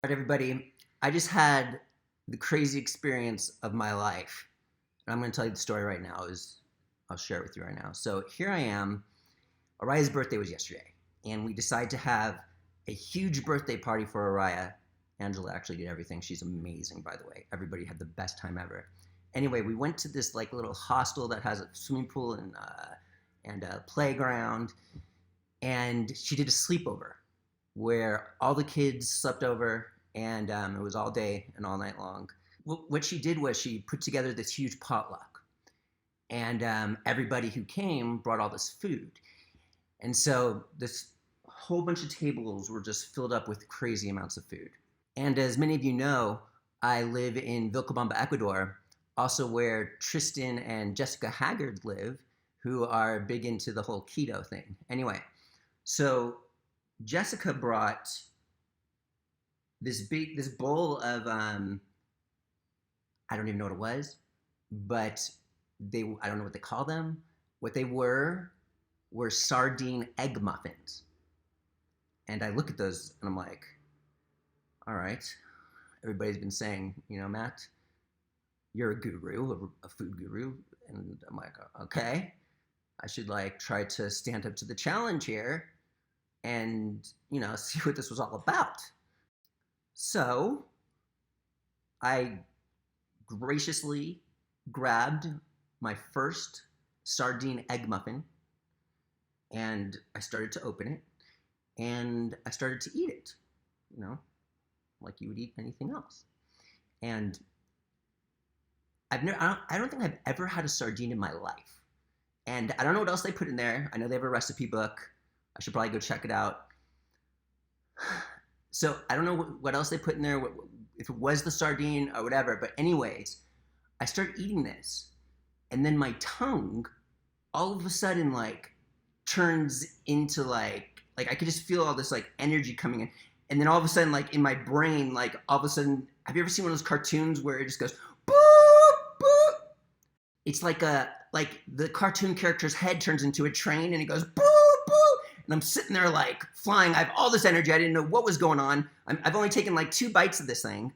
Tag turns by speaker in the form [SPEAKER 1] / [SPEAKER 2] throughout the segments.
[SPEAKER 1] All right, everybody. I just had the crazy experience of my life. And I'm going to tell you the story right now. I'll share it with you right now. So here I am. Araya's birthday was yesterday, and we decided to have a huge birthday party for Araya. Angela actually did everything. She's amazing, by the way. Everybody had the best time ever. Anyway, we went to this like little hostel that has a swimming pool and a playground, and she did a sleepover where all the kids slept over, and it was all day and all night long. What she did was she put together this huge potluck, and everybody who came brought all this food. And so this whole bunch of tables were just filled up with crazy amounts of food. And as many of you know, I live in Vilcabamba, Ecuador, also where Tristan and Jessica Haggard live, who are big into the whole keto thing. Anyway, so Jessica brought this bowl of I don't even know what it was, but I don't know what they call them. What they were sardine egg muffins. And I look at those and I'm like, all right, everybody's been saying, Matt, you're a guru, a food guru. And I'm like, okay, I should try to stand up to the challenge here and, see what this was all about. So I graciously grabbed my first sardine egg muffin and I started to open it and I started to eat it, like you would eat anything else. And I don't think I've ever had a sardine in my life. And I don't know what else they put in there. I know they have a recipe book. I should probably go check it out. So I don't know what else they put in there, if it was the sardine or whatever. But anyways, I started eating this. And then my tongue all of a sudden turns into I could just feel all this energy coming in. And then all of a sudden in my brain, all of a sudden, have you ever seen one of those cartoons where it just goes boop, boop? It's the cartoon character's head turns into a train and it goes boop, boop. And I'm sitting there flying. I have all this energy. I didn't know what was going on. I've only taken 2 bites of this thing.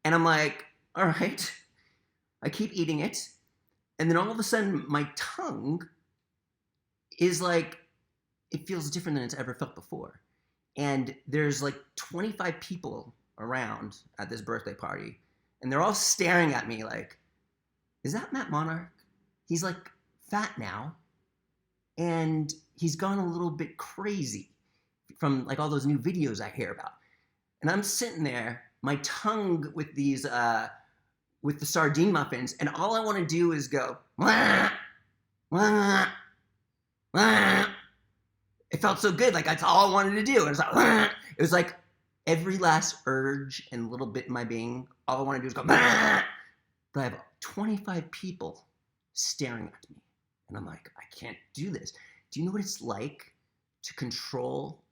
[SPEAKER 1] And I'm like, all right. I keep eating it. And then all of a sudden my tongue is it feels different than it's ever felt before. And there's 25 people around at this birthday party. And they're all staring at me is that Matt Monarch? He's fat now. And he's gone a little bit crazy from all those new videos I hear about. And I'm sitting there, my tongue with these, with the sardine muffins, and all I want to do is go, wah, wah, wah. It felt so good, that's all I wanted to do. And it was every last urge and little bit in my being, all I want to do is go, wah. But I have 25 people staring at me. And I'm like, I can't do this. Do you know what it's like to control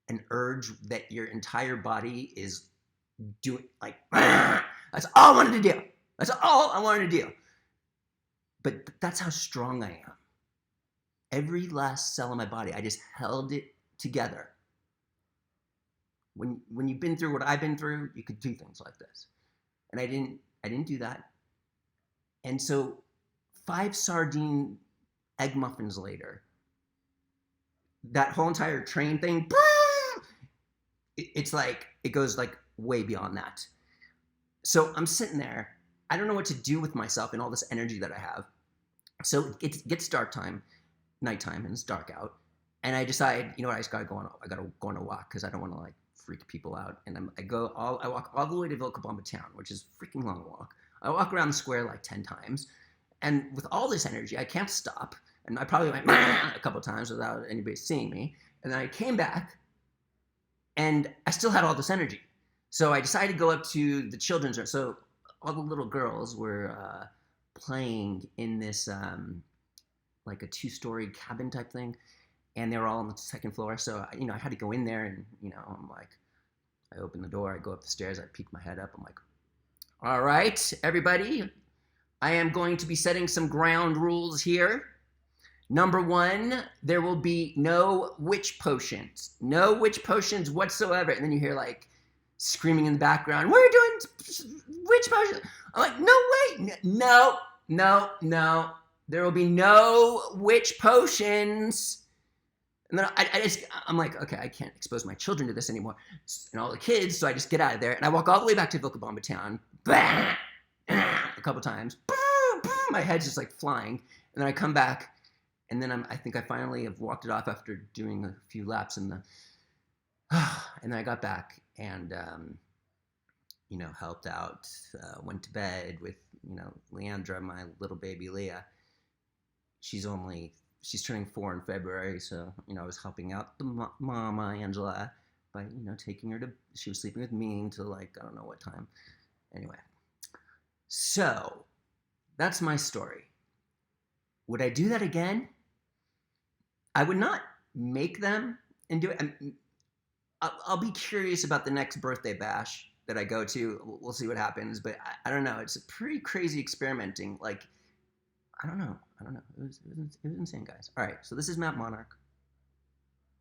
[SPEAKER 1] an urge that your entire body is doing? That's all I wanted to do. That's all I wanted to do. But that's how strong I am. Every last cell in my body, I just held it together. When you've been through what I've been through, you could do things like this. And I didn't do that. And so 5 sardine egg muffins later, that whole entire train thing, it's it goes way beyond that. So I'm sitting there, I don't know what to do with myself and all this energy that I have. So it gets nighttime, and it's dark out. And I decide, I just gotta go on a walk because I don't want to freak people out. And I walk all the way to Vilcabamba town, which is a freaking long walk. I walk around the square 10 times. And with all this energy, I can't stop. And I probably went a couple times without anybody seeing me. And then I came back, and I still had all this energy. So I decided to go up to the children's room. So all the little girls were playing in this a 2-story cabin type thing. And they were all on the 2nd floor. So, I had to go in there and, I'm I open the door, I go up the stairs, I peek my head up. I'm like, all right, everybody, I am going to be setting some ground rules here. Number 1, there will be no witch potions. No witch potions whatsoever. And then you hear screaming in the background, we're doing witch potion. I'm like, no, wait, no, no, no. There will be no witch potions. And then I'm like, okay, I can't expose my children to this anymore. And all the kids, so I just get out of there. And I walk all the way back to Vilcabamba town. Bah, a couple times. My head's just like flying. And then I come back. And then I think I finally have walked it off after doing a few laps in the... and then I got back and, helped out. Went to bed with, Leandra, my little baby Leah. She's turning 4 in February, so, I was helping out the mama, Angela, by, taking her she was sleeping with me until, I don't know what time. Anyway. So, that's my story. Would I do that again? I would not make them and do it. I'll be curious about the next birthday bash that I go to. We'll see what happens, but I don't know. It's a pretty crazy experimenting. I don't know. It was insane, guys. All right, so this is Matt Monarch.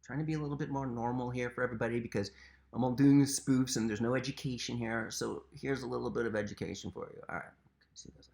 [SPEAKER 1] Trying to be a little bit more normal here for everybody because I'm all doing spoofs and there's no education here. So here's a little bit of education for you. All right, see this.